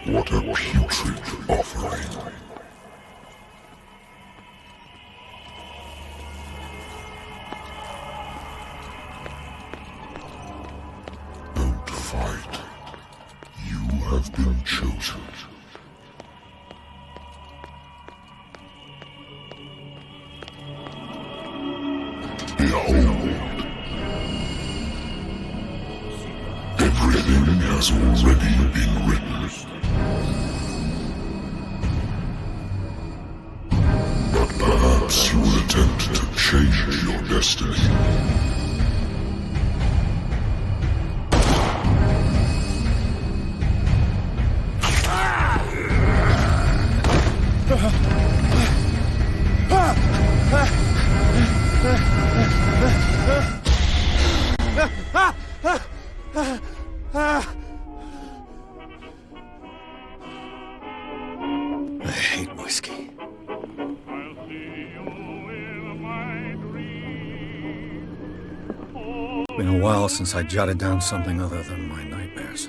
What a putrid offering. Don't fight. You have been chosen. Behold. Everything has already been written. But perhaps you will attempt to change your destiny. I hate whiskey. Been a while since I jotted down something other than my nightmares.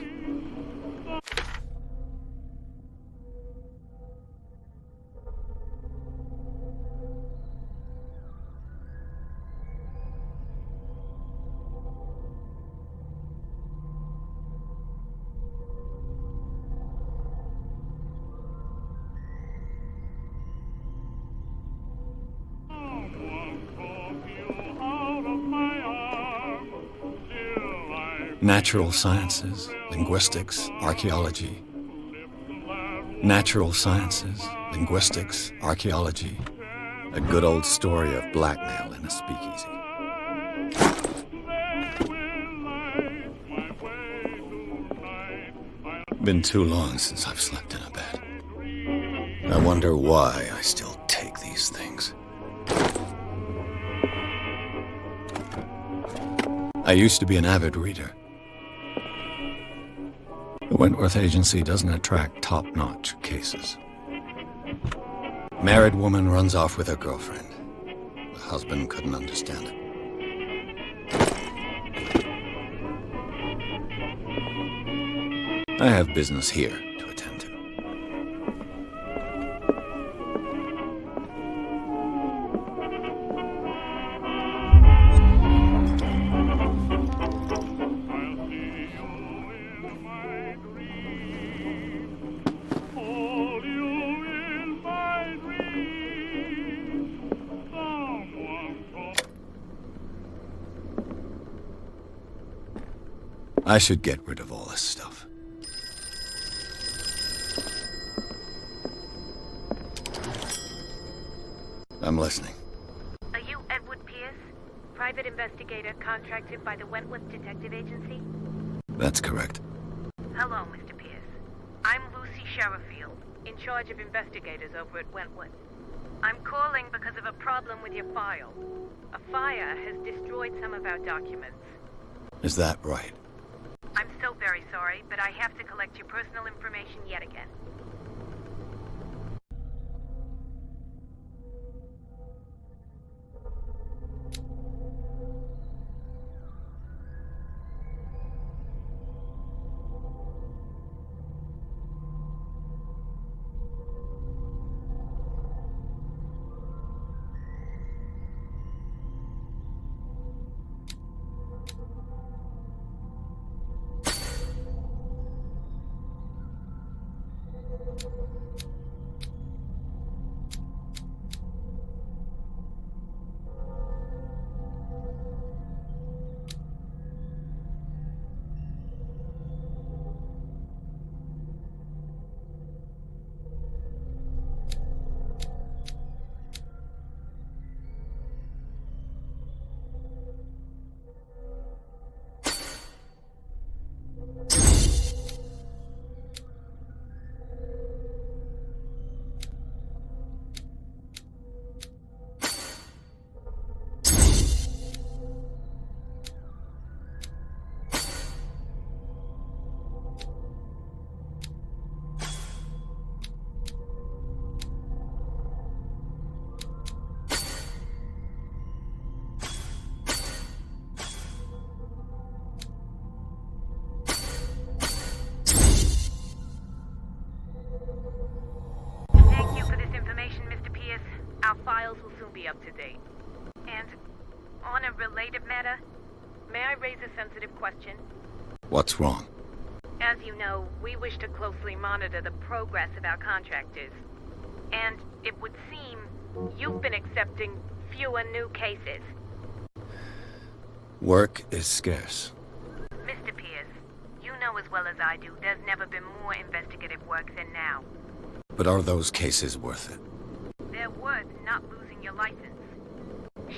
Natural sciences, linguistics, archaeology. Natural sciences, linguistics, archaeology. A good old story of blackmail in a speakeasy. Been too long since I've slept in a bed. I wonder why I still take these things. I used to be an avid reader. The Wentworth Agency doesn't attract top-notch cases. Married woman runs off with her girlfriend. The husband couldn't understand it. I have business here to attend to. I should get rid of all this stuff. I'm listening. Are you Edward Pierce, private investigator contracted by the Wentworth Detective Agency? That's correct. Hello, Mr. Pierce. I'm Lucy Sherifield, in charge of investigators over at Wentworth. I'm calling because of a problem with your file. A fire has destroyed some of our documents. Is that right? I'm so very sorry, but I have to collect your personal information yet again. investigative matter. May I raise a sensitive question? What's wrong? As you know, we wish to closely monitor the progress of our contractors. And it would seem you've been accepting fewer new cases. Work is scarce. Mr. Pierce, you know as well as I do, there's never been more investigative work than now. But are those cases worth it? They're worth not losing your license.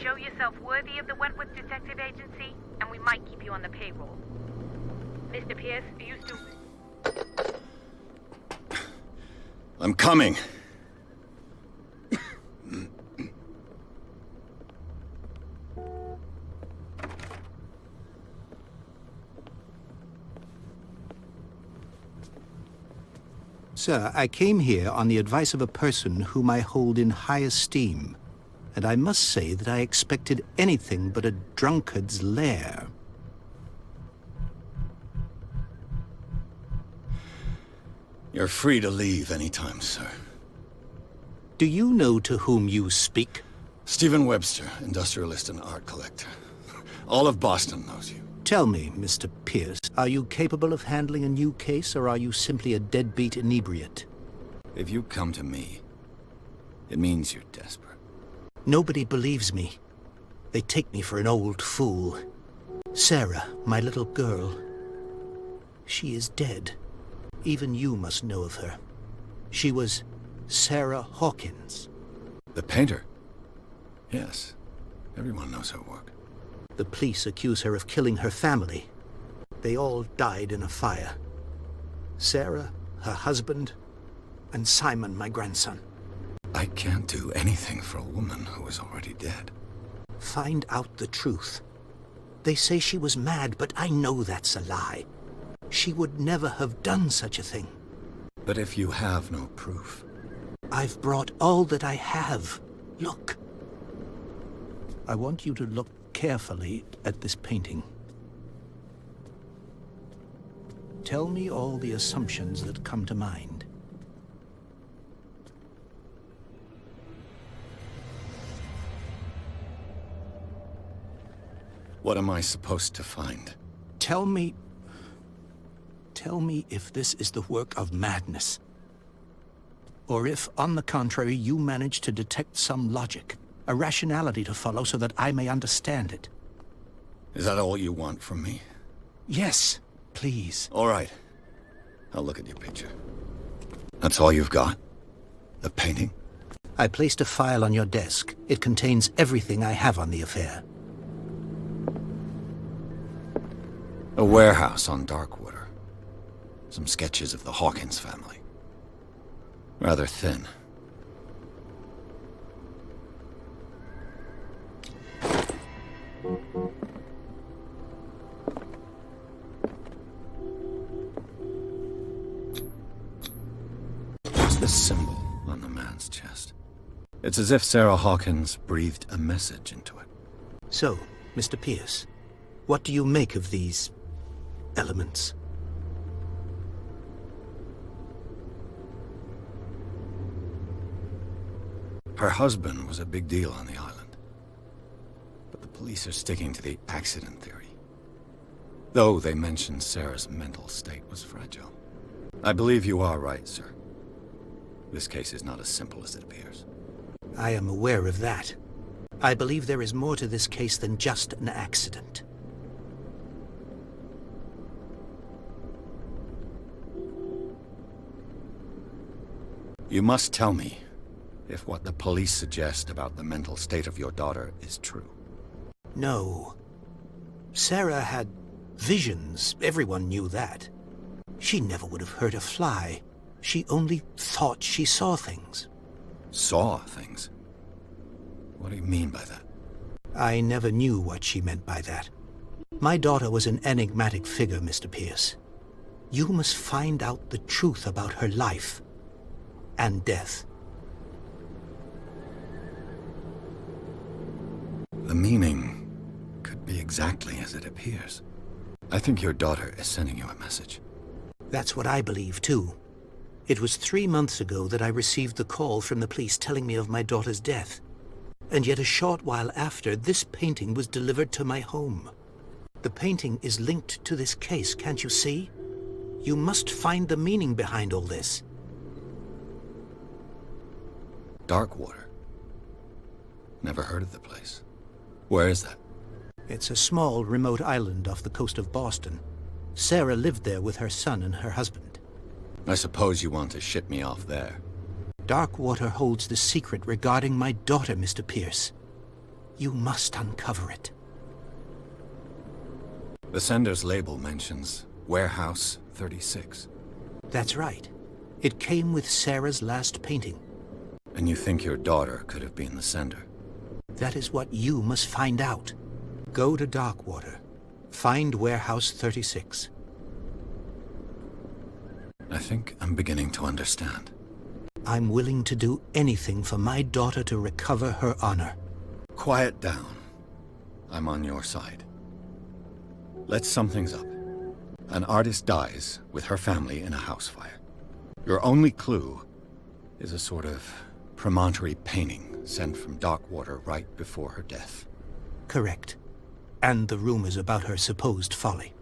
Show yourself worthy of the Wentworth Detective Agency, and we might keep you on the payroll. Mr. Pierce, you still... I'm coming. Sir, I came here on the advice of a person whom I hold in high esteem, and I must say that I expected anything but a drunkard's lair. You're free to leave anytime, sir. Do you know to whom you speak? Stephen Webster, industrialist and art collector. All of Boston knows you. Tell me, Mr. Pierce, are you capable of handling a new case, or are you simply a deadbeat inebriate? If you come to me, it means you're desperate. Nobody believes me. They take me for an old fool. Sarah, my little girl, she is dead. Even you must know of her. She was Sarah Hawkins. The painter? Yes. Everyone knows her work. The police accuse her of killing her family. They all died in a fire. Sarah, her husband, and Simon, my grandson. I can't do anything for a woman who is already dead. Find out the truth. They say she was mad, but I know that's a lie. She would never have done such a thing. But if you have no proof... I've brought all that I have. Look. I want you to look carefully at this painting. Tell me all the assumptions that come to mind. What am I supposed to find? Tell me if this is the work of madness. Or if, on the contrary, you manage to detect some logic, a rationality to follow so that I may understand it. Is that all you want from me? Yes, please. All right. I'll look at your picture. That's all you've got? The painting? I placed a file on your desk. It contains everything I have on the affair. A warehouse on Darkwater. Some sketches of the Hawkins family. Rather thin. What's this symbol on the man's chest? It's as if Sarah Hawkins breathed a message into it. So, Mr. Pierce, what do you make of these elements? Her husband was a big deal on the island. But the police are sticking to the accident theory. Though they mention Sarah's mental state was fragile. I believe you are right, sir. This case is not as simple as it appears. I am aware of that. I believe there is more to this case than just an accident. You must tell me if what the police suggest about the mental state of your daughter is true. No. Sarah had visions. Everyone knew that. She never would have hurt a fly. She only thought she saw things. Saw things? What do you mean by that? I never knew what she meant by that. My daughter was an enigmatic figure, Mr. Pierce. You must find out the truth about her life and death. The meaning could be exactly as it appears. I think your daughter is sending you a message. That's what I believe, too. It was 3 months ago that I received the call from the police telling me of my daughter's death. And yet a short while after, this painting was delivered to my home. The painting is linked to this case, can't you see? You must find the meaning behind all this. Darkwater. Never heard of the place. Where is that? It's a small, remote island off the coast of Boston. Sarah lived there with her son and her husband. I suppose you want to ship me off there. Darkwater holds the secret regarding my daughter, Mr. Pierce. You must uncover it. The sender's label mentions Warehouse 36. That's right. It came with Sarah's last painting. And you think your daughter could have been the sender? That is what you must find out. Go to Darkwater. Find Warehouse 36. I think I'm beginning to understand. I'm willing to do anything for my daughter to recover her honor. Quiet down. I'm on your side. Let's sum things up. An artist dies with her family in a house fire. Your only clue is a sort of promontory painting sent from Darkwater right before her death. Correct. And the rumors about her supposed folly.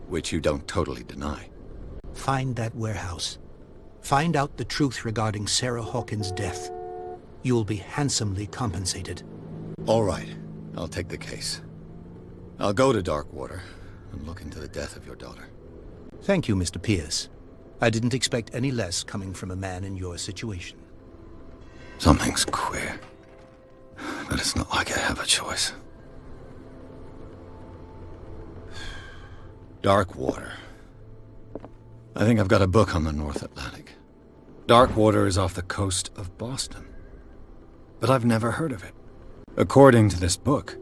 Which you don't totally deny. Find that warehouse. Find out the truth regarding Sarah Hawkins' death. You'll be handsomely compensated. All right. I'll take the case. I'll go to Darkwater and look into the death of your daughter. Thank you, Mr. Pierce. I didn't expect any less coming from a man in your situation. Something's queer. But it's not like I have a choice. Darkwater. I think I've got a book on the North Atlantic. Darkwater is off the coast of Boston. But I've never heard of it. According to this book,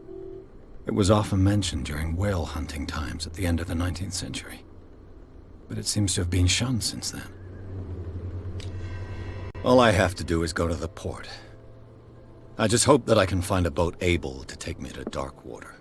it was often mentioned during whale hunting times at the end of the 19th century. But it seems to have been shunned since then. All I have to do is go to the port. I just hope that I can find a boat able to take me to Darkwater.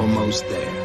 almost there.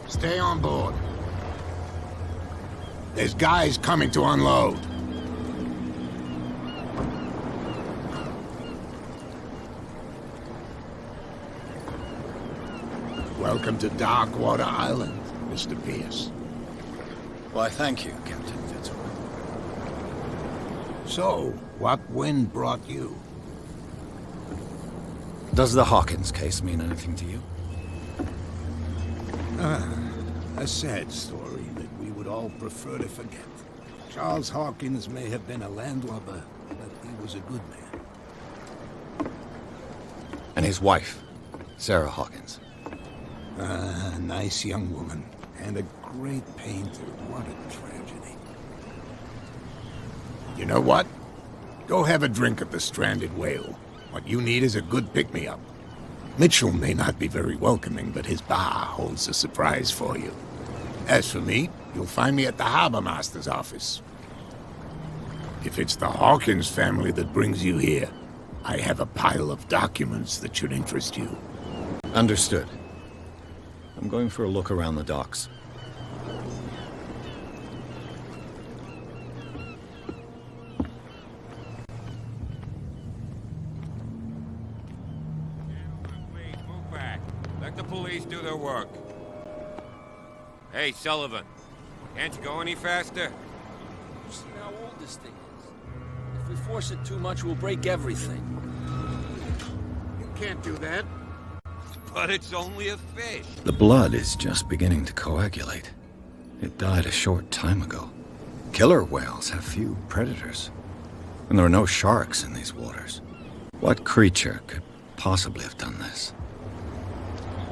Stay on board. There's guys coming to unload. Welcome to Darkwater Island, Mr. Pierce. Why, thank you, Captain Fitzroy. So, what wind brought you? Does the Hawkins case mean anything to you? A sad story that we would all prefer to forget. Charles Hawkins may have been a landlubber, but he was a good man. And his wife, Sarah Hawkins. A nice young woman, and a great painter. What a tragedy. You know what? Go have a drink at the Stranded Whale. What you need is a good pick-me-up. Mitchell may not be very welcoming, but his bar holds a surprise for you. As for me, you'll find me at the Harbor Master's office. If it's the Hawkins family that brings you here, I have a pile of documents that should interest you. Understood. I'm going for a look around the docks. Please, move back. Let the police do their work. Hey, Sullivan. Can't you go any faster? You see how old this thing is? If we force it too much, we'll break everything. You can't do that. But it's only a fish. The blood is just beginning to coagulate. It died a short time ago. Killer whales have few predators. And there are no sharks in these waters. What creature could possibly have done this?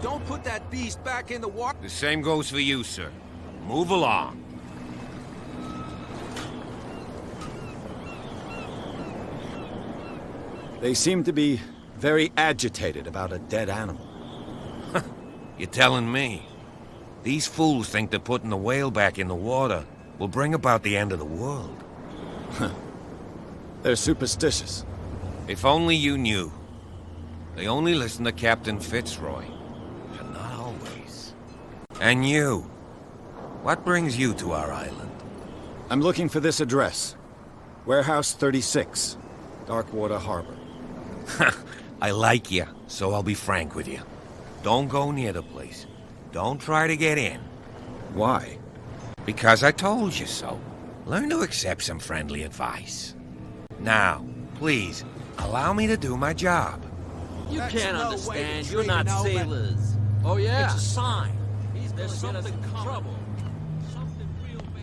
Don't put that beast back in the water. The same goes for you, sir. Move along. They seem to be very agitated about a dead animal. You're telling me? These fools think that putting the whale back in the water will bring about the end of the world. They're superstitious. If only you knew. They only listen to Captain Fitzroy. But not always. And you. What brings you to our island? I'm looking for this address. Warehouse 36, Darkwater Harbor. I like you, so I'll be frank with you. Don't go near the place. Don't try to get in. Why? Because I told you so. Learn to accept some friendly advice. Now, please, allow me to do my job. You can't understand. You're not sailors. Oh, yeah? It's a sign. There's something trouble. Something real bad.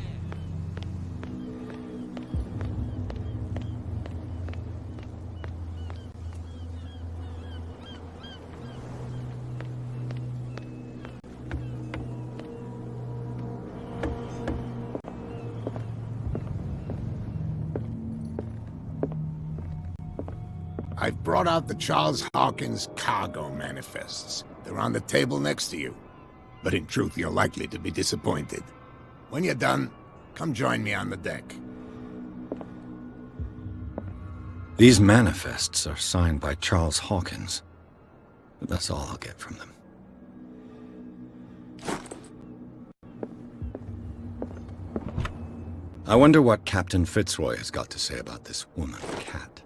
I've brought out the Charles Hawkins cargo manifests. They're on the table next to you. But in truth, you're likely to be disappointed. When you're done, come join me on the deck. These manifests are signed by Charles Hawkins. But that's all I'll get from them. I wonder what Captain Fitzroy has got to say about this woman, Cat.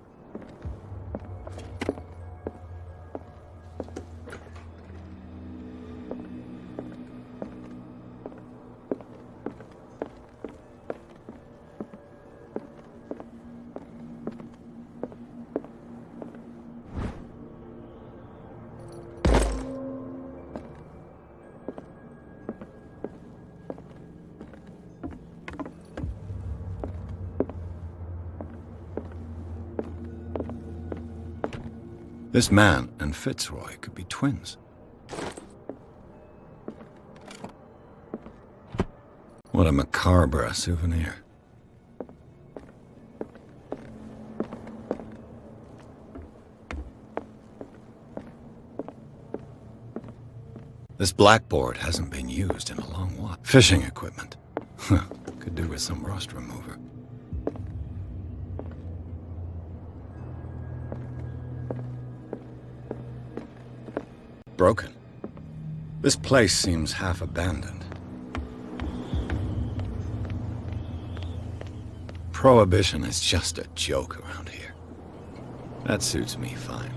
This man and Fitzroy could be twins. What a macabre souvenir. This blackboard hasn't been used in a long while. Fishing equipment. Could do with some rust remover. Broken. This place seems half abandoned. Prohibition is just a joke around here. That suits me fine.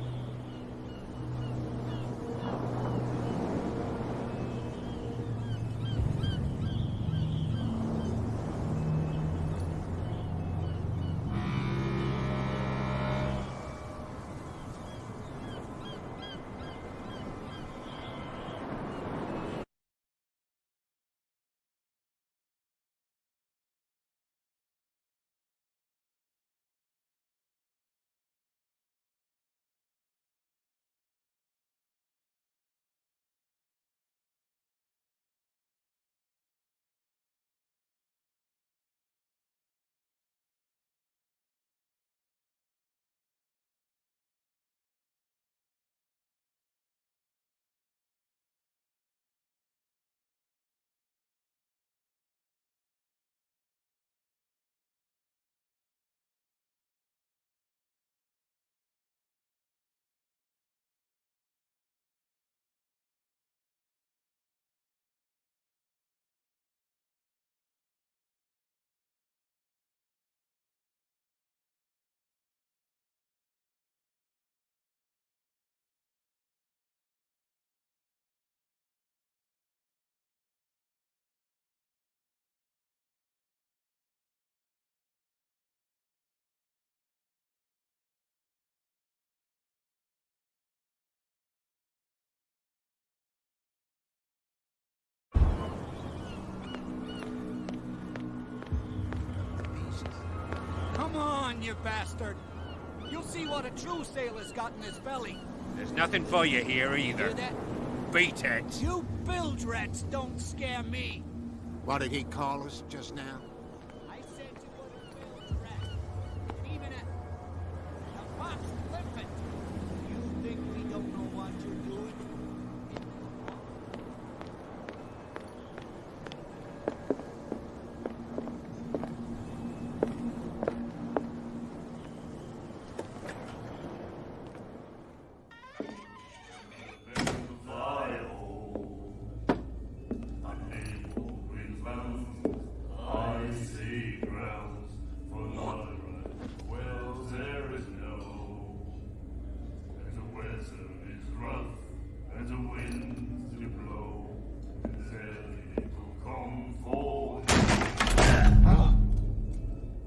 Come on, you bastard! You'll see what a true sailor's got in his belly. There's nothing for you here either. Hear that? Beat it. You bilge rats don't scare me. What did he call us just now? I said you were a bilge rat. And even a box limpet. You think we don't know what you're doing?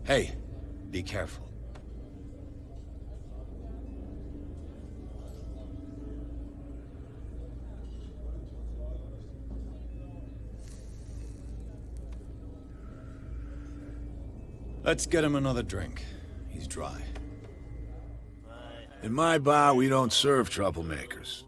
Hey, be careful. Let's get him another drink. He's dry. In my bar, we don't serve troublemakers.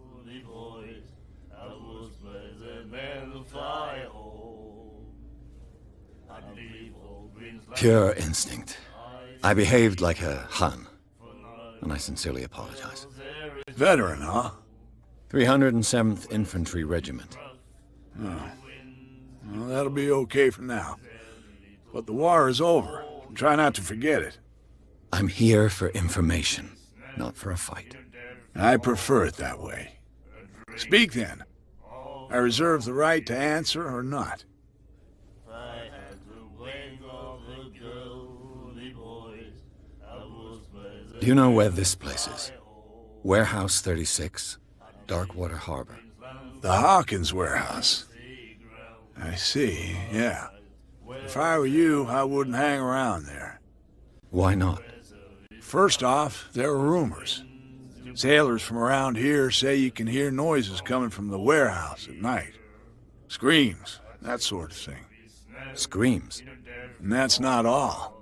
Pure instinct. I behaved like a Hun, and I sincerely apologize. Veteran, huh? 307th Infantry Regiment. Well, that'll be okay for now. But the war is over. Try not to forget it. I'm here for information, not for a fight. I prefer it that way. Speak then. I reserve the right to answer or not. Do you know where this place is? Warehouse 36, Darkwater Harbor. The Hawkins warehouse. I see, yeah. If I were you, I wouldn't hang around there. Why not? First off, there are rumors. Sailors from around here say you can hear noises coming from the warehouse at night. Screams, that sort of thing. Screams. And that's not all.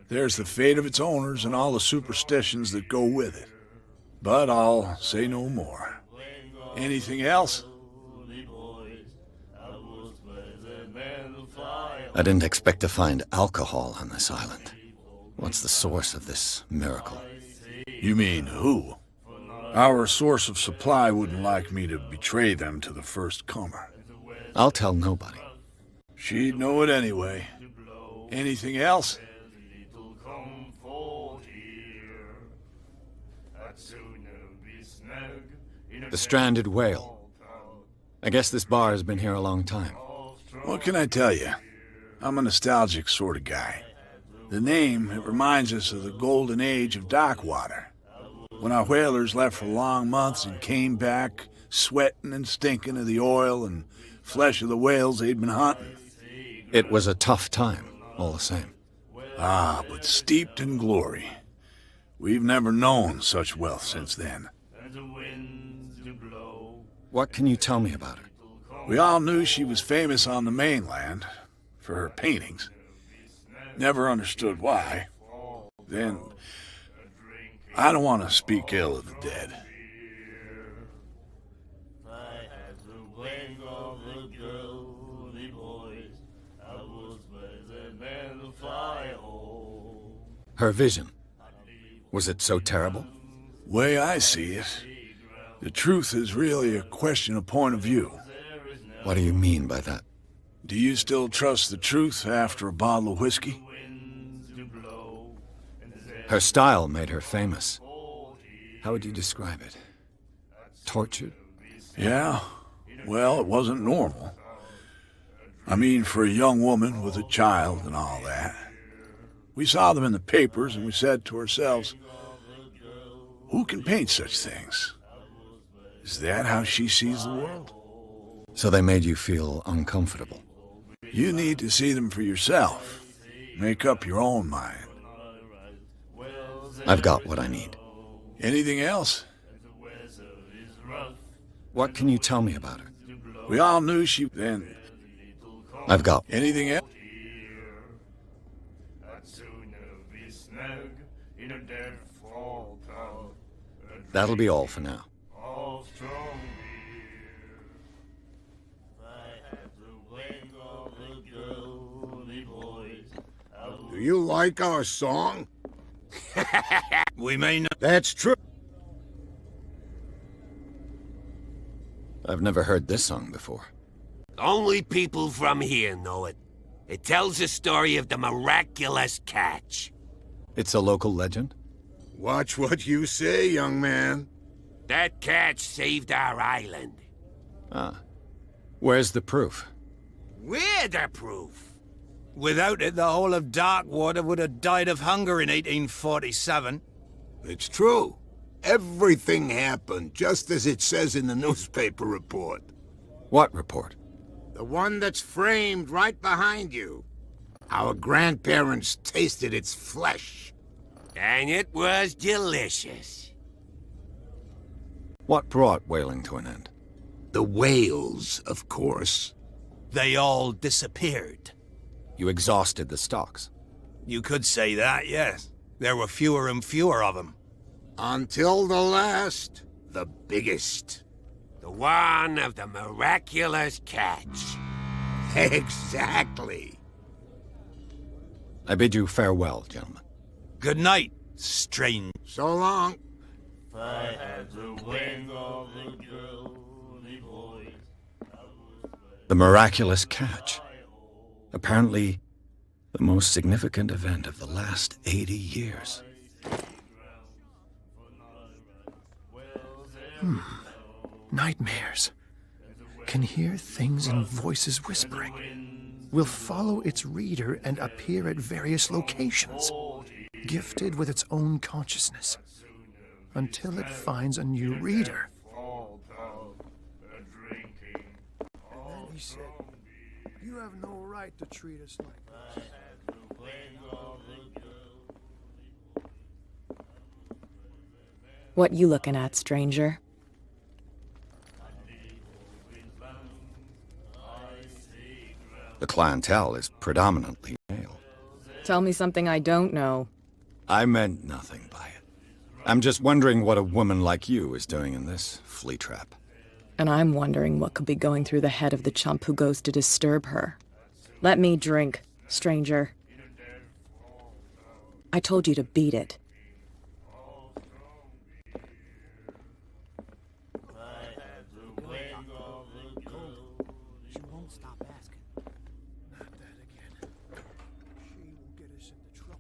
There's the fate of its owners and all the superstitions that go with it. But I'll say no more. Anything else? I didn't expect to find alcohol on this island. What's the source of this miracle? You mean who? Our source of supply wouldn't like me to betray them to the first comer. I'll tell nobody. She'd know it anyway. Anything else? The Stranded Whale. I guess this bar has been here a long time. What can I tell you? I'm a nostalgic sort of guy. The name, it reminds us of the golden age of dockwater. When our whalers left for long months and came back sweating and stinking of the oil and flesh of the whales they'd been hunting. It was a tough time, all the same. Ah, but steeped in glory. We've never known such wealth since then. What can you tell me about her? We all knew she was famous on the mainland for her paintings. Never understood why. Then, I don't want to speak ill of the dead. Her vision. Was it so terrible? Way I see it, the truth is really a question of point of view. What do you mean by that? Do you still trust the truth after a bottle of whiskey? Her style made her famous. How would you describe it? Tortured? Yeah. Well, it wasn't normal. I mean, for a young woman with a child and all that. We saw them in the papers and we said to ourselves, who can paint such things? Is that how she sees the world? So they made you feel uncomfortable? You need to see them for yourself. Make up your own mind. I've got what I need. Anything else? What can you tell me about her? We all knew she then. I've got... Anything else? That'll be all for now. Do you like our song? We may not... That's true. I've never heard this song before. Only people from here know it. It tells the story of the miraculous catch. It's a local legend? Watch what you say, young man. That catch saved our island. Ah. Where's the proof? We're the proof. Without it, the whole of Darkwater would have died of hunger in 1847. It's true. Everything happened just as it says in the newspaper report. What report? The one that's framed right behind you. Our grandparents tasted its flesh. And it was delicious. What brought whaling to an end? The whales, of course. They all disappeared. You exhausted the stocks. You could say that, yes. There were fewer and fewer of them. Until the last, the biggest. The one of the miraculous catch. Exactly. I bid you farewell, gentlemen. Good night, strange. So long. The miraculous catch. Apparently, the most significant event of the last 80 years. Nightmares. Can hear things and voices whispering. Will follow its reader and appear at various locations. Gifted with its own consciousness. Until it finds a new reader. And then he said, "You have no right to treat us like this." What you looking at, stranger? The clientele is predominantly male. Tell me something I don't know. I meant nothing by it. I'm just wondering what a woman like you is doing in this flea trap. And I'm wondering what could be going through the head of the chump who goes to disturb her. Let me drink, stranger. I told you to beat it. She won't stop asking. Not that again. She will get us into trouble.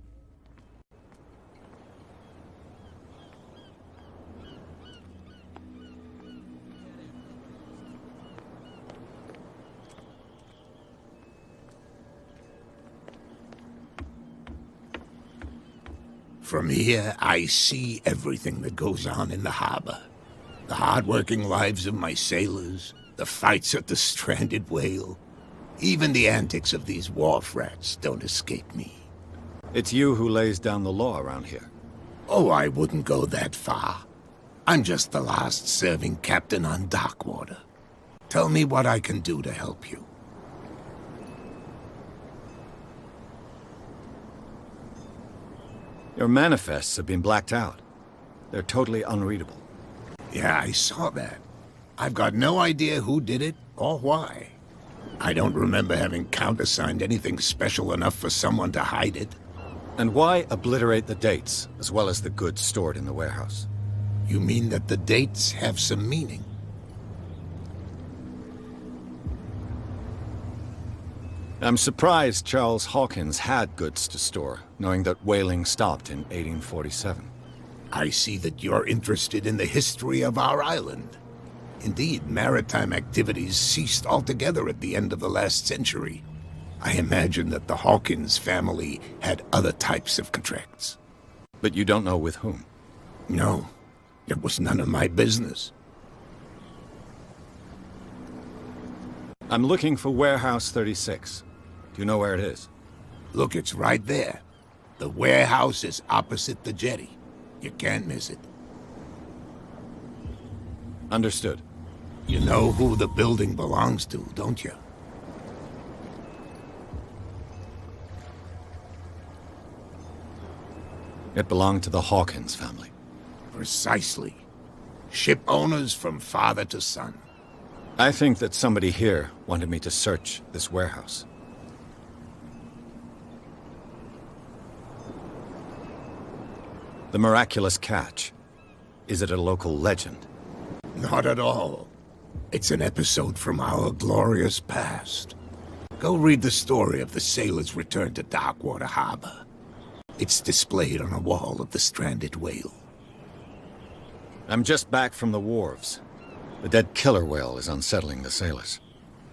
From here, I see everything that goes on in the harbor. The hard-working lives of my sailors, the fights at the stranded whale. Even the antics of these wharf rats don't escape me. It's you who lays down the law around here. Oh, I wouldn't go that far. I'm just the last serving captain on Darkwater. Tell me what I can do to help you. Your manifests have been blacked out. They're totally unreadable. Yeah, I saw that. I've got no idea who did it or why. I don't remember having countersigned anything special enough for someone to hide it. And why obliterate the dates, as well as the goods stored in the warehouse? You mean that the dates have some meaning? I'm surprised Charles Hawkins had goods to store, knowing that whaling stopped in 1847. I see that you're interested in the history of our island. Indeed, maritime activities ceased altogether at the end of the last century. I imagine that the Hawkins family had other types of contracts. But you don't know with whom? No, it was none of my business. I'm looking for Warehouse 36. Do you know where it is? Look, it's right there. The warehouse is opposite the jetty. You can't miss it. Understood. You know who the building belongs to, don't you? It belonged to the Hawkins family. Precisely. Ship owners from father to son. I think that somebody here wanted me to search this warehouse. The miraculous catch. Is it a local legend? Not at all. It's an episode from our glorious past. Go read the story of the sailor's return to Darkwater Harbor. It's displayed on a wall of the stranded whale. I'm just back from the wharves. The dead killer whale is unsettling the sailors.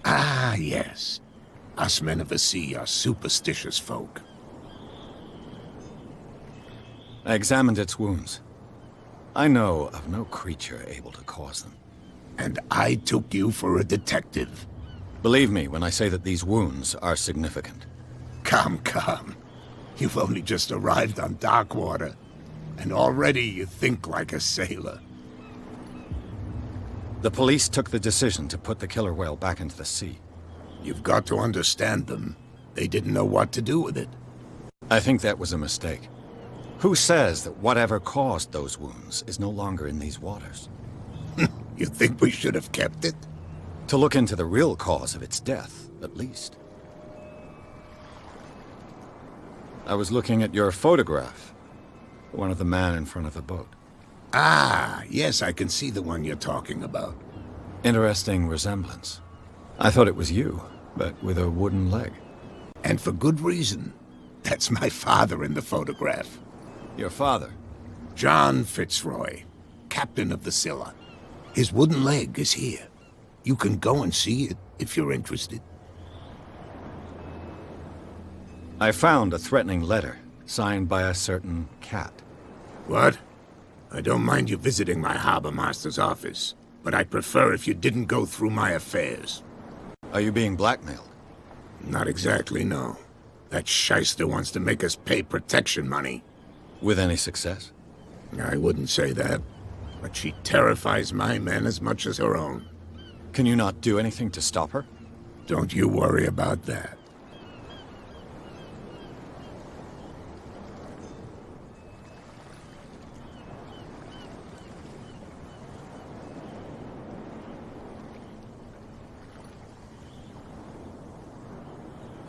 Ah, yes. Us men of the sea are superstitious folk. I examined its wounds. I know of no creature able to cause them. And I took you for a detective. Believe me when I say that these wounds are significant. Come. You've only just arrived on Darkwater, and already you think like a sailor. The police took the decision to put the killer whale back into the sea. You've got to understand them. They didn't know what to do with it. I think that was a mistake. Who says that whatever caused those wounds is no longer in these waters? You think we should have kept it? To look into the real cause of its death, at least. I was looking at your photograph. One of the man in front of the boat. Ah, yes, I can see the one you're talking about. Interesting resemblance. I thought it was you, but with a wooden leg. And for good reason. That's my father in the photograph. Your father? John Fitzroy, captain of the Scylla. His wooden leg is here. You can go and see it if you're interested. I found a threatening letter, signed by a certain cat. What? I don't mind you visiting my harbor master's office, but I'd prefer if you didn't go through my affairs. Are you being blackmailed? Not exactly, no. That shyster wants to make us pay protection money. With any success? I wouldn't say that, but she terrifies my men as much as her own. Can you not do anything to stop her? Don't you worry about that.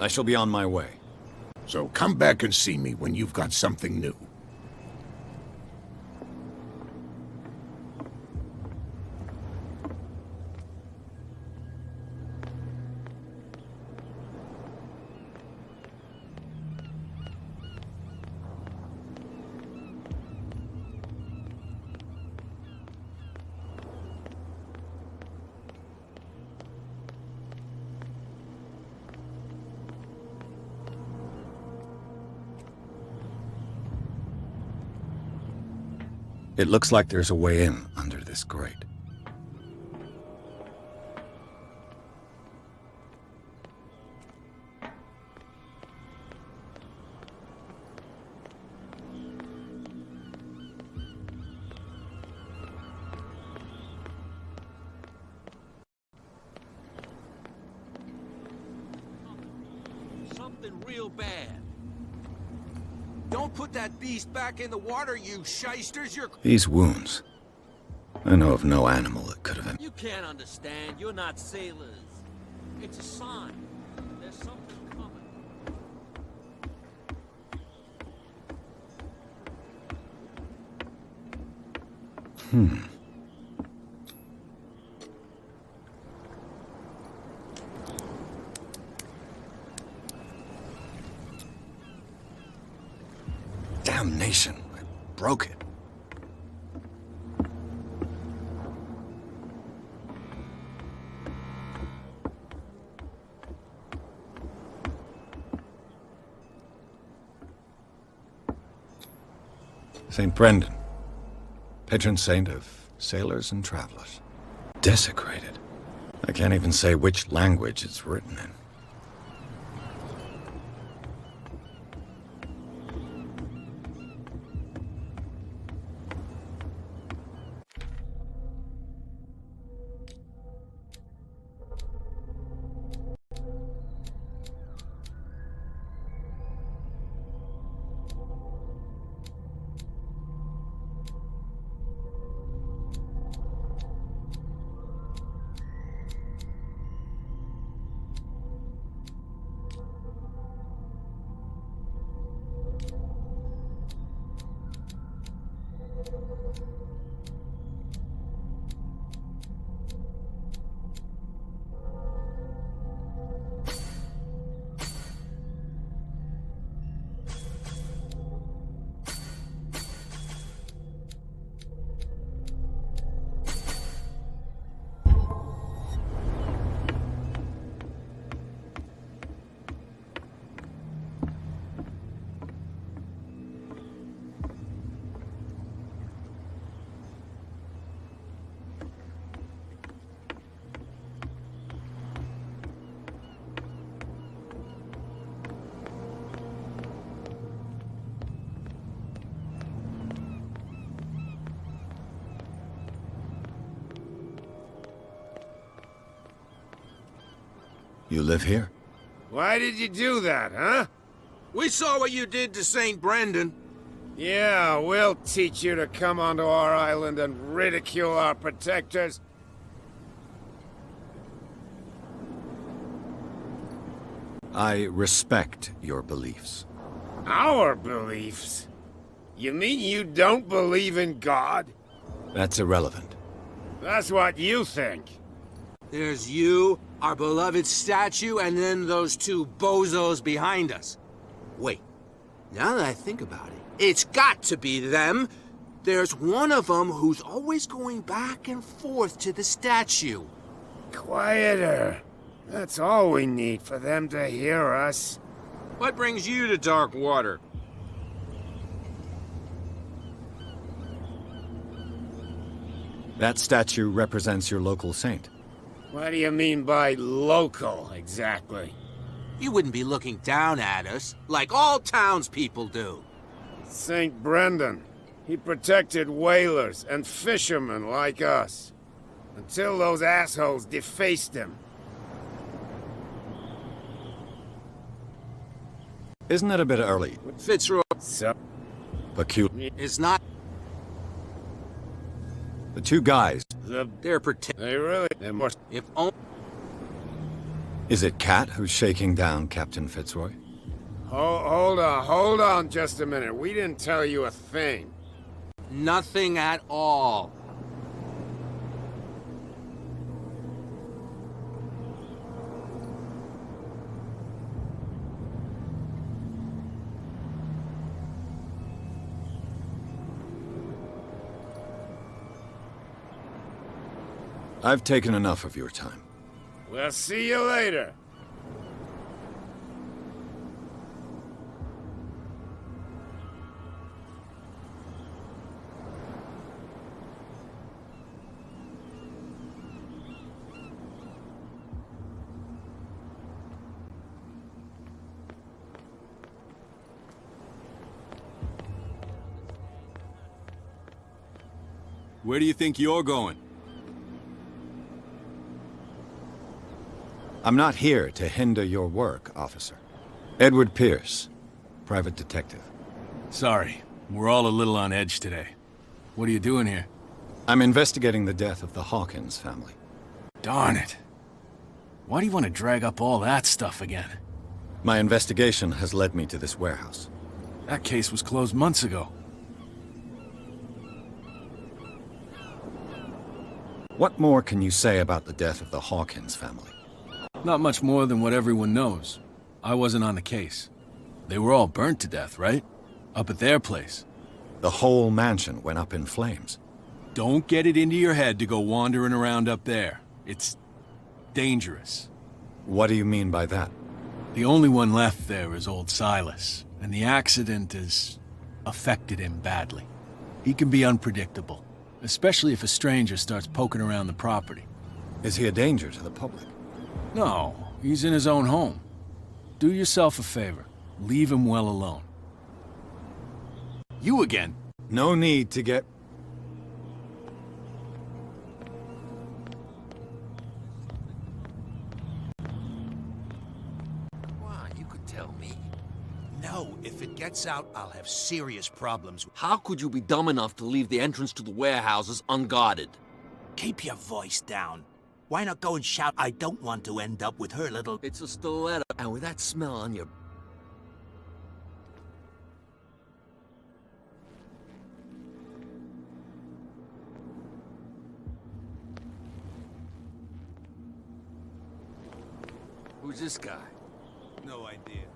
I shall be on my way. So come back and see me when you've got something new. It looks like there's a way in under this grate. Something real bad. Don't put that beast back in the water, you shysters! These wounds. I know of no animal that could have... You can't understand. You're not sailors. It's a sign. There's something coming. Damnation. I broke it. St. Brendan, patron saint of sailors and travelers. Desecrated. I can't even say which language it's written in. You live here? Why did you do that, huh? We saw what you did to St. Brendan. Yeah, we'll teach you to come onto our island and ridicule our protectors. I respect your beliefs. Our beliefs? You mean you don't believe in God? That's irrelevant. That's what you think. There's you, our beloved statue, and then those two bozos behind us. Wait, now that I think about it, it's got to be them. There's one of them who's always going back and forth to the statue. Quieter. That's all we need for them to hear us. What brings you to Darkwater? That statue represents your local saint. What do you mean by local, exactly? You wouldn't be looking down at us, like all townspeople do. St. Brendan. He protected whalers and fishermen like us. Until those assholes defaced him. Isn't it a bit early? Fitzroy. So, Peculiar. It's not. The two guys. They're They really... They're more... If only... Is it Kat who's shaking down Captain Fitzroy? Hold on just a minute. We didn't tell you a thing. Nothing at all. I've taken enough of your time. We'll see you later. Where do you think you're going? I'm not here to hinder your work, officer. Edward Pierce, private detective. Sorry, we're all a little on edge today. What are you doing here? I'm investigating the death of the Hawkins family. Darn it. Why do you want to drag up all that stuff again? My investigation has led me to this warehouse. That case was closed months ago. What more can you say about the death of the Hawkins family? Not much more than what everyone knows. I wasn't on the case. They were all burnt to death, right? Up at their place. The whole mansion went up in flames. Don't get it into your head to go wandering around up there. It's dangerous. What do you mean by that? The only one left there is old Silas, and the accident has affected him badly. He can be unpredictable, especially if a stranger starts poking around the property. Is he a danger to the public? No, he's in his own home. Do yourself a favor. Leave him well alone. You again? No need to get... Come on, you could tell me. No, if it gets out, I'll have serious problems. How could you be dumb enough to leave the entrance to the warehouses unguarded? Keep your voice down. Why not go and shout, I don't want to end up with her little... It's a stiletto, and with that smell on your... Who's this guy? No idea.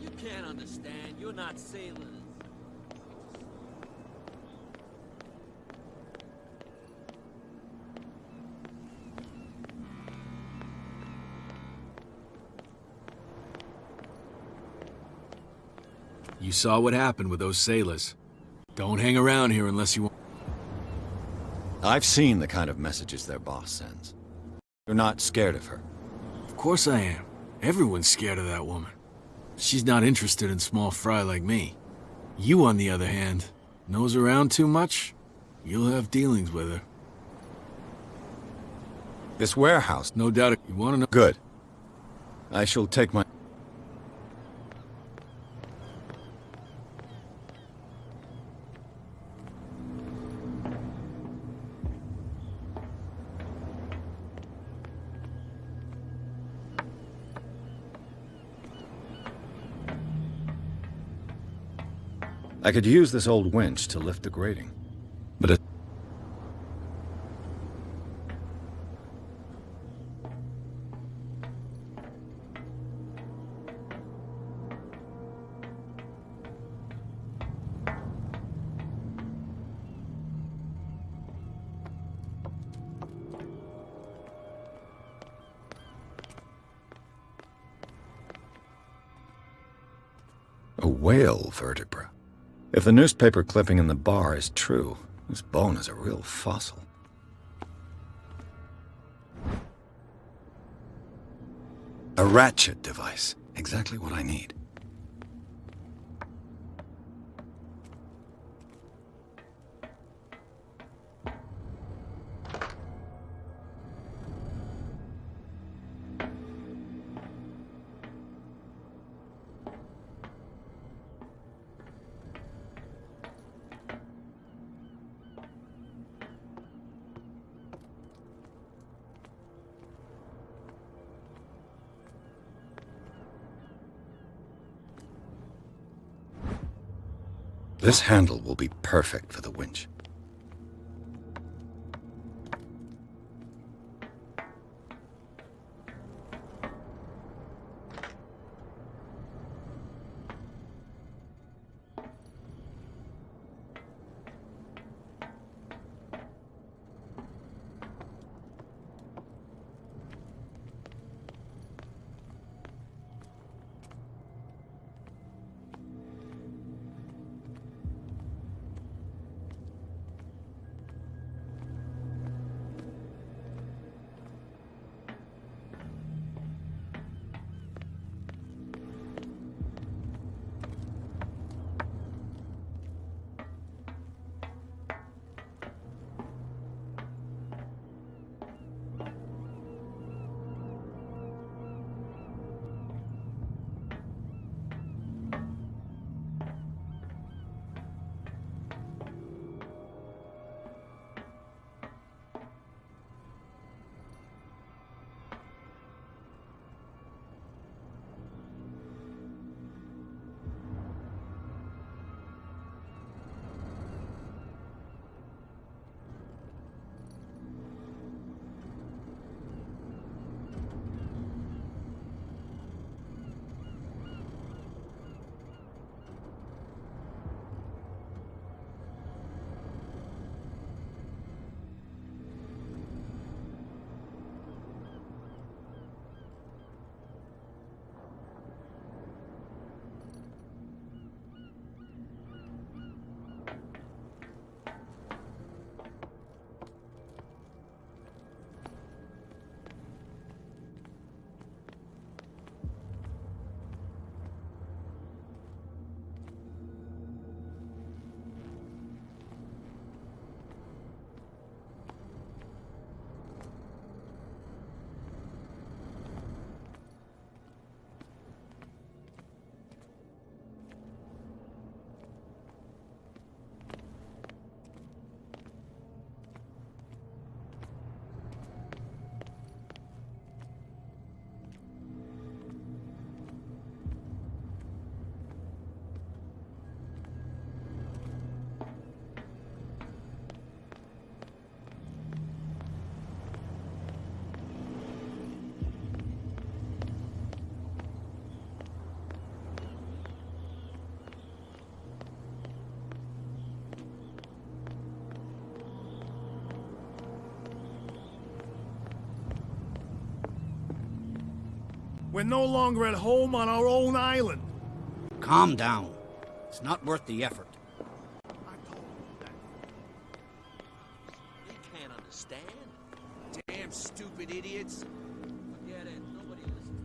You can't understand. You're not sailors. You saw what happened with those sailors. Don't hang around here unless you want... I've seen the kind of messages their boss sends. You're not scared of her. Of course I am. Everyone's scared of that woman. She's not interested in small fry like me. You, on the other hand, nose around too much, you'll have dealings with her. This warehouse... No doubt. You want to know... Good. I shall take my... I could use this old winch to lift the grating, but it... A whale vertebra. If the newspaper clipping in the bar is true, this bone is a real fossil. A ratchet device. Exactly what I need. This handle will be perfect for the winch. We're no longer at home on our own island. Calm down. It's not worth the effort. They can't understand. Damn stupid idiots. Forget it. Nobody listens.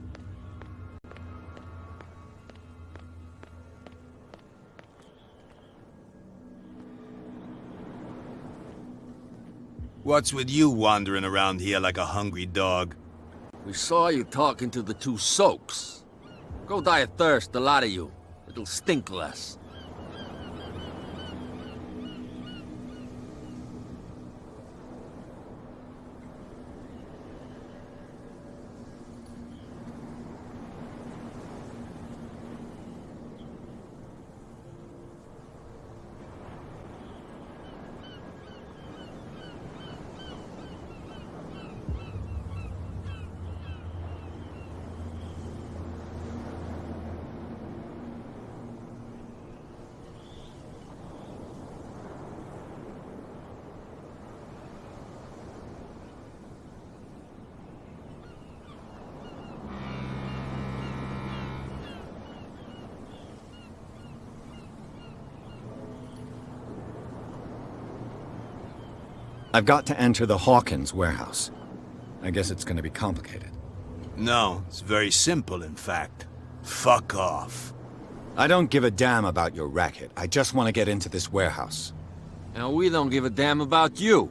What's with you wandering around here like a hungry dog? We saw you talking to the two soaks. Go die of thirst, the lot of you. It'll stink less. I've got to enter the Hawkins warehouse. I guess it's gonna be complicated. No, it's very simple, in fact. Fuck off. I don't give a damn about your racket. I just want to get into this warehouse. And we don't give a damn about you.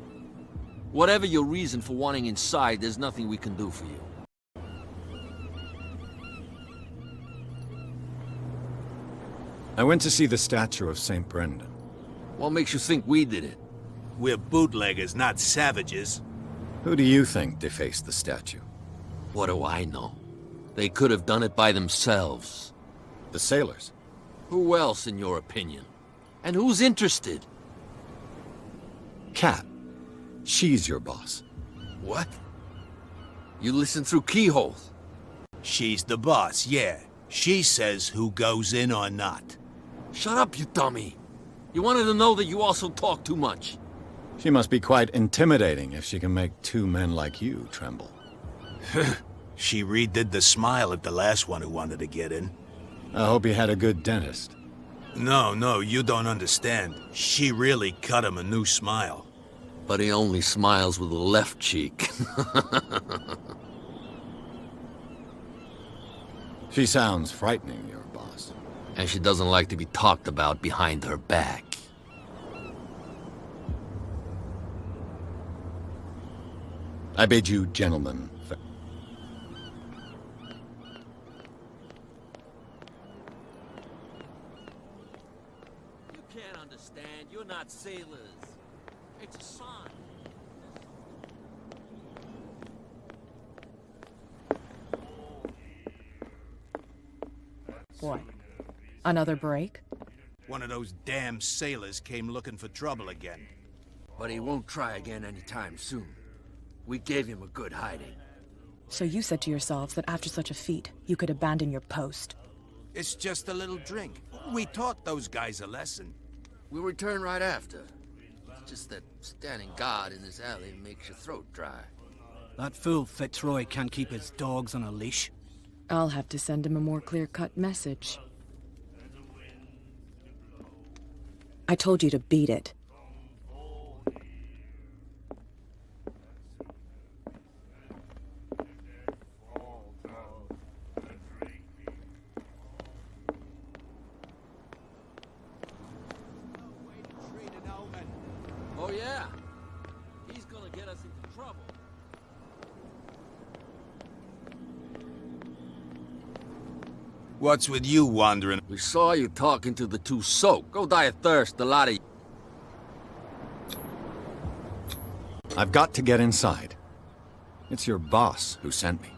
Whatever your reason for wanting inside, there's nothing we can do for you. I went to see the statue of St. Brendan. What makes you think we did it? We're bootleggers, not savages. Who do you think defaced the statue? What do I know? They could have done it by themselves. The sailors? Who else, in your opinion? And who's interested? Kat. She's your boss. What? You listen through keyholes? She's the boss, yeah. She says who goes in or not. Shut up, you dummy. You wanted to know that you also talk too much. She must be quite intimidating if she can make two men like you tremble. She redid the smile at the last one who wanted to get in. I hope he had a good dentist. No, you don't understand. She really cut him a new smile. But he only smiles with the left cheek. She sounds frightening, your boss. And she doesn't like to be talked about behind her back. I bid you gentlemen. You can't understand. You're not sailors. It's a sign. What? Another break? One of those damn sailors came looking for trouble again. But he won't try again anytime soon. We gave him a good hiding. So you said to yourselves that after such a feat, you could abandon your post. It's just a little drink. We taught those guys a lesson. We'll return right after. It's just that standing guard in this alley makes your throat dry. That fool Fitzroy can't keep his dogs on a leash. I'll have to send him a more clear-cut message. I told you to beat it. Oh yeah? He's gonna get us into trouble. What's with you wandering? We saw you talking to the two soak. Go die of thirst, the lot of you. I've got to get inside. It's your boss who sent me.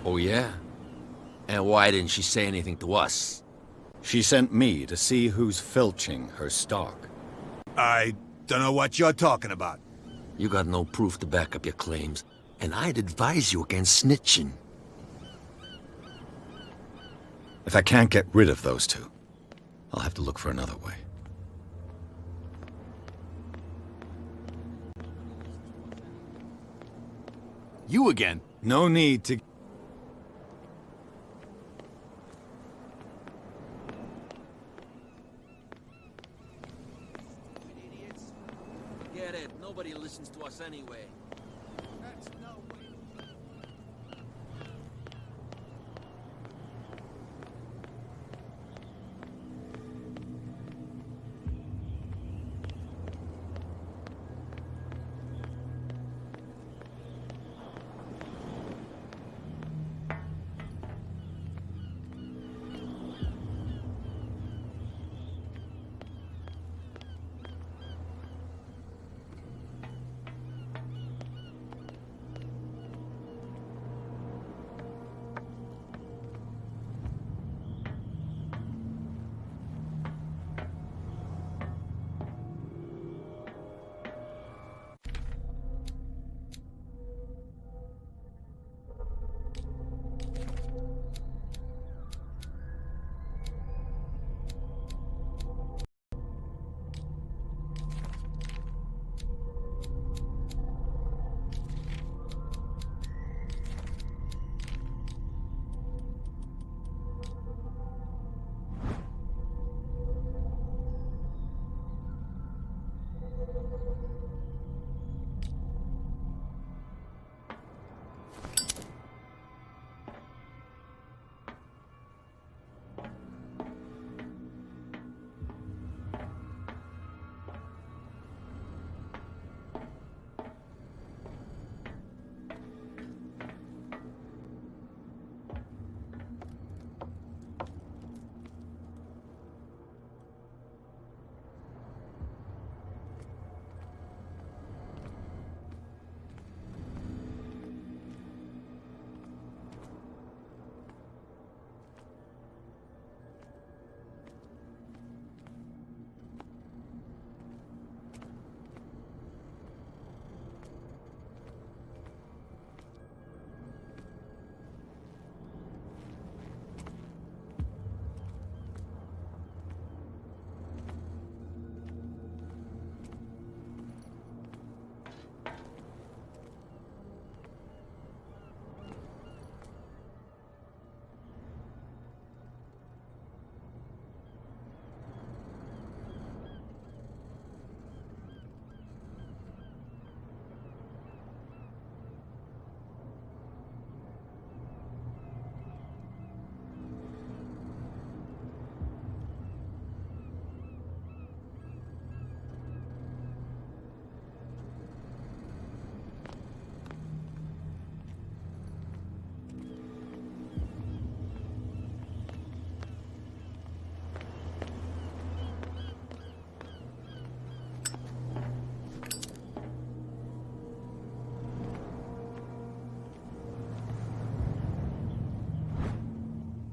Oh yeah? And why didn't she say anything to us? She sent me to see who's filching her stock. I don't know what you're talking about. You got no proof to back up your claims, and I'd advise you against snitching. If I can't get rid of those two, I'll have to look for another way. You again? No need to... Get it. Nobody listens to us anyway. That's no way.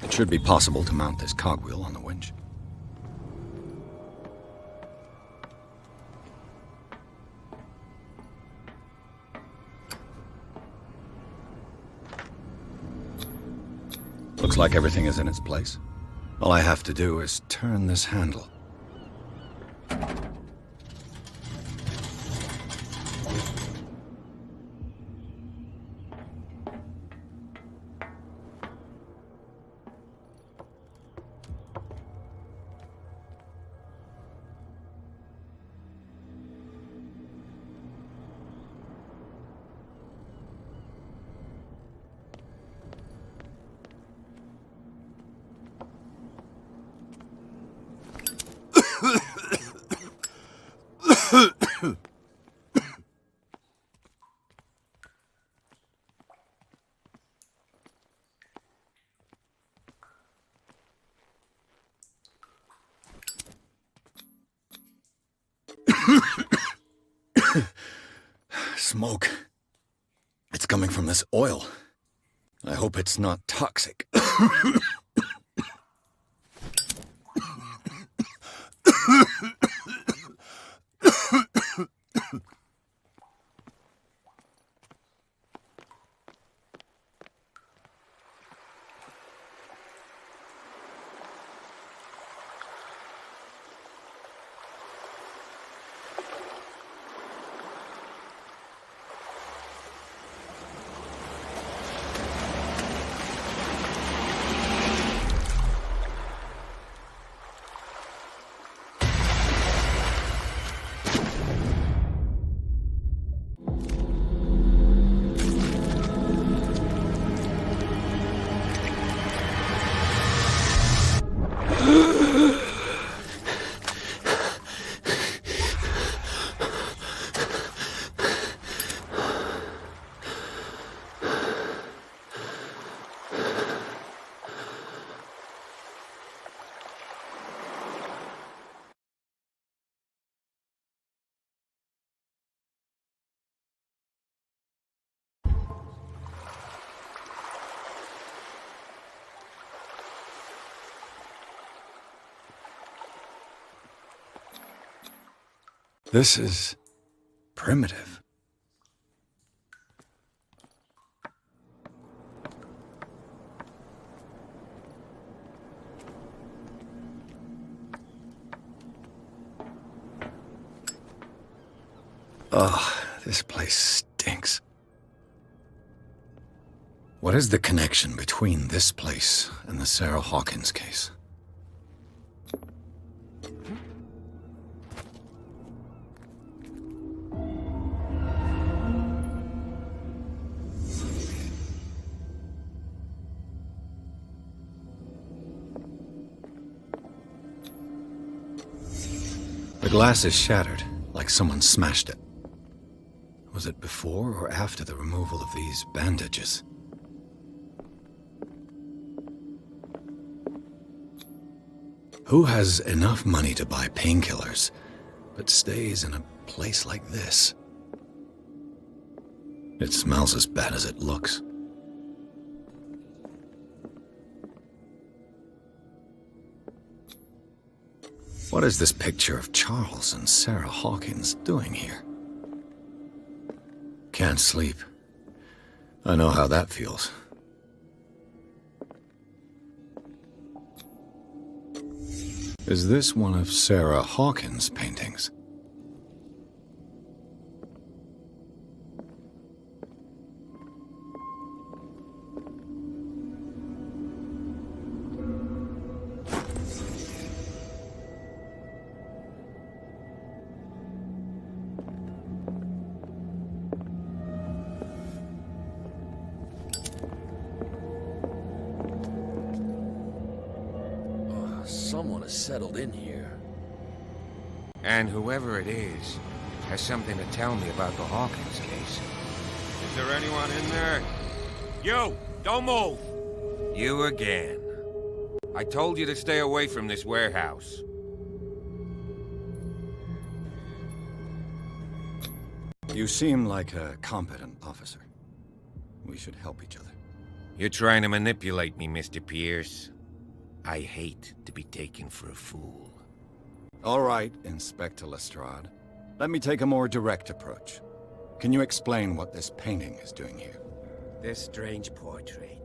It should be possible to mount this cogwheel on the winch. Looks like everything is in its place. All I have to do is turn this handle. Smoke. It's coming from this oil. I hope it's not toxic. This is primitive. Oh, this place stinks. What is the connection between this place and the Sarah Hawkins case? The glass is shattered, like someone smashed it. Was it before or after the removal of these bandages? Who has enough money to buy painkillers, but stays in a place like this? It smells as bad as it looks. What is this picture of Charles and Sarah Hawkins doing here? Can't sleep. I know how that feels. Is this one of Sarah Hawkins' paintings? Someone has settled in here. And whoever it is has something to tell me about the Hawkins case. Is there anyone in there? You! Don't move! You again. I told you to stay away from this warehouse. You seem like a competent officer. We should help each other. You're trying to manipulate me, Mr. Pierce. I hate to be taken for a fool. All right, Inspector Lestrade. Let me take a more direct approach. Can you explain what this painting is doing here? This strange portrait.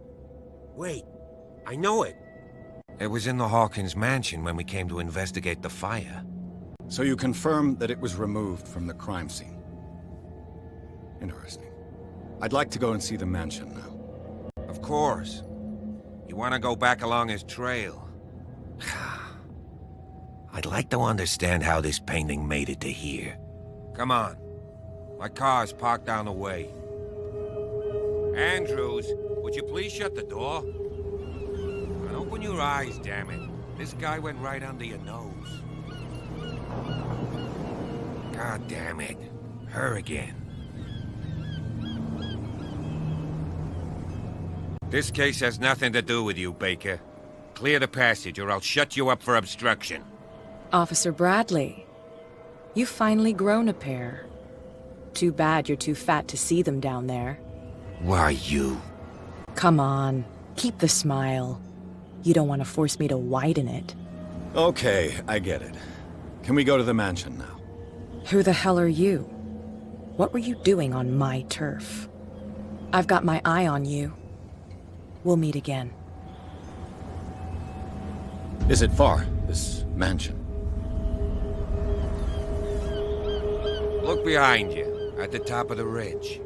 Wait, I know it. It was in the Hawkins mansion when we came to investigate the fire. So you confirm that it was removed from the crime scene? Interesting. I'd like to go and see the mansion now. Of course. You want to go back along his trail? I'd like to understand how this painting made it to here. Come on. My car's parked down the way. Andrews, would you please shut the door? And open your eyes, damn it. This guy went right under your nose. God damn it. Her again. This case has nothing to do with you, Baker. Clear the passage or I'll shut you up for obstruction. Officer Bradley, you've finally grown a pair. Too bad you're too fat to see them down there. Why you? Come on, keep the smile. You don't want to force me to widen it. Okay, I get it. Can we go to the mansion now? Who the hell are you? What were you doing on my turf? I've got my eye on you. We'll meet again. Is it far, this mansion? Look behind you, at the top of the ridge.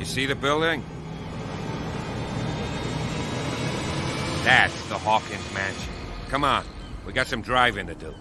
You see the building? That's the Hawkins mansion. Come on, we got some driving to do.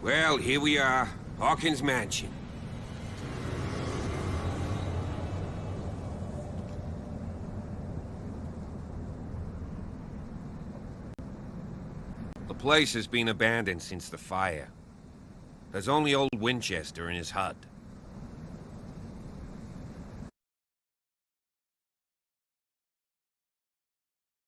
Well, here we are. Hawkins Mansion. The place has been abandoned since the fire. There's only old Winchester in his hut.